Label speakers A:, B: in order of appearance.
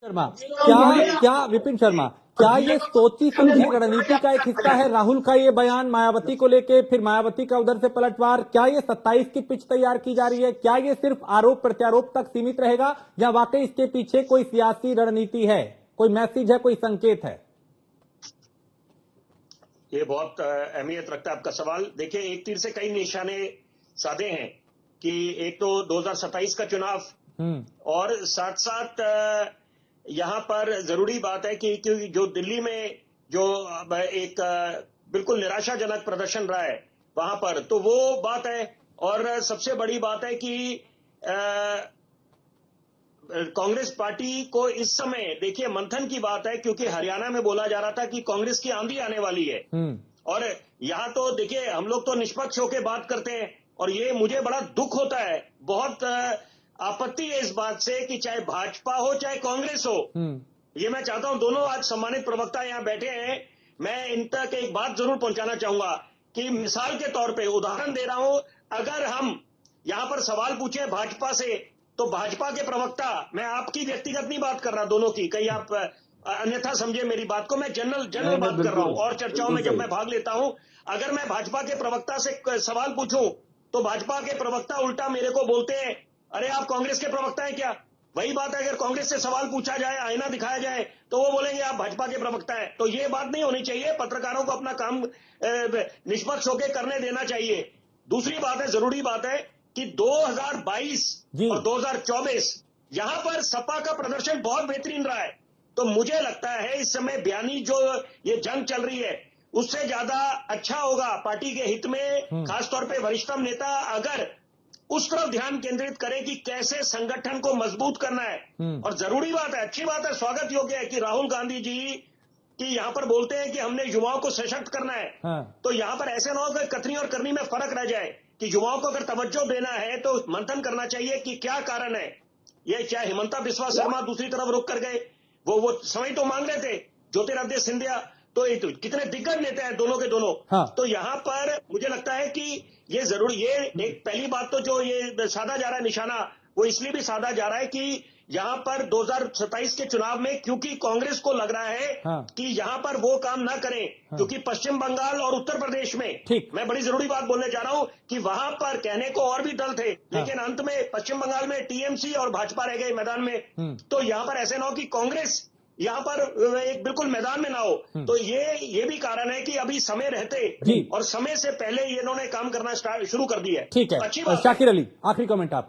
A: शर्मा, क्या विपिन शर्मा, क्या ये सोची समझी रणनीति का एक हिस्सा है राहुल का ये बयान मायावती को लेके, फिर मायावती का उधर से पलटवार? क्या ये 27 की पिच तैयार की जा रही है? क्या ये सिर्फ आरोप प्रत्यारोप तक सीमित रहेगा या वाकई इसके पीछे कोई सियासी रणनीति है, कोई मैसेज है, कोई संकेत है?
B: ये बहुत अहमियत रखता है आपका सवाल। देखिए, एक तीर से कई निशाने साधे हैं कि एक तो 2027 का चुनाव और साथ साथ यहाँ पर जरूरी बात है कि जो दिल्ली में जो एक बिल्कुल निराशाजनक प्रदर्शन रहा है वहां पर, तो वो बात है। और सबसे बड़ी बात है कि कांग्रेस पार्टी को इस समय देखिए मंथन की बात है, क्योंकि हरियाणा में बोला जा रहा था कि कांग्रेस की आंधी आने वाली है। और यहाँ तो देखिए हम लोग तो निष्पक्ष होकर बात करते हैं और ये मुझे बड़ा दुख होता है, बहुत आपत्ति है इस बात से कि चाहे भाजपा हो चाहे कांग्रेस हो, ये मैं चाहता हूं दोनों आज सम्मानित प्रवक्ता यहाँ बैठे हैं, मैं इन तक एक बात जरूर पहुंचाना चाहूंगा कि मिसाल के तौर पे उदाहरण दे रहा हूं, अगर हम यहाँ पर सवाल पूछे भाजपा से तो भाजपा के प्रवक्ता, मैं आपकी व्यक्तिगत नहीं बात कर रहा, दोनों की, कहीं आप अन्यथा समझे मेरी बात को, मैं जनरल बात कर रहा हूं। और चर्चाओं में जब मैं भाग लेता हूं, अगर मैं भाजपा के प्रवक्ता से सवाल पूछूं तो भाजपा के प्रवक्ता उल्टा मेरे को बोलते हैं, अरे आप कांग्रेस के प्रवक्ता हैं क्या? वही बात है, अगर कांग्रेस से सवाल पूछा जाए, आईना दिखाया जाए, तो वो बोलेंगे आप भाजपा के प्रवक्ता हैं। तो ये बात नहीं होनी चाहिए, पत्रकारों को अपना काम निष्पक्ष होकर करने देना चाहिए। दूसरी बात है, जरूरी बात है कि 2022 और 2024 यहां पर सपा का प्रदर्शन बहुत बेहतरीन रहा है। तो मुझे लगता है इस समय बयानी जो ये जंग चल रही है उससे ज्यादा अच्छा होगा पार्टी के हित में, खासतौर पे वरिष्ठतम नेता अगर उस तरफ ध्यान केंद्रित करें कि कैसे संगठन को मजबूत करना है। और जरूरी बात है, अच्छी बात है, स्वागत योग्य है कि राहुल गांधी जी कि यहाँ पर बोलते हैं कि हमने युवाओं को सशक्त करना है। तो यहाँ पर ऐसे ना हो कि कथनी और करनी में फर्क रह जाए, कि युवाओं को अगर तवज्जो देना है तो मंथन करना चाहिए कि क्या कारण है। ये चाहे हिमंता बिस्वा शर्मा दूसरी तरफ रुक कर गए, वो समय तो मांग रहे थे, ज्योतिरादित्य सिंधिया, तो कितने दिग्गज नेता हैं दोनों के दोनों। तो यहाँ पर मुझे लगता है कि ये जरूर, ये एक पहली बात तो जो ये साधा जा रहा है निशाना, वो इसलिए भी साधा जा रहा है कि यहाँ पर 2027 के चुनाव में क्योंकि कांग्रेस को लग रहा है कि यहाँ पर वो काम ना करें, क्योंकि पश्चिम बंगाल और उत्तर प्रदेश में, मैं बड़ी जरूरी बात बोलने जा रहा हूं कि वहां पर कहने को और भी दल थे, लेकिन अंत में पश्चिम बंगाल में टीएमसी और भाजपा रह गए मैदान में। तो यहाँ पर ऐसे ना हो कि कांग्रेस यहाँ पर एक बिल्कुल मैदान में ना हो। तो ये भी कारण है कि अभी समय रहते और समय से पहले ये इन्होंने काम करना शुरू कर दिया है।
A: ठीक है,
B: अच्छी बात।
A: शाकिर अली, आखिरी कमेंट आप।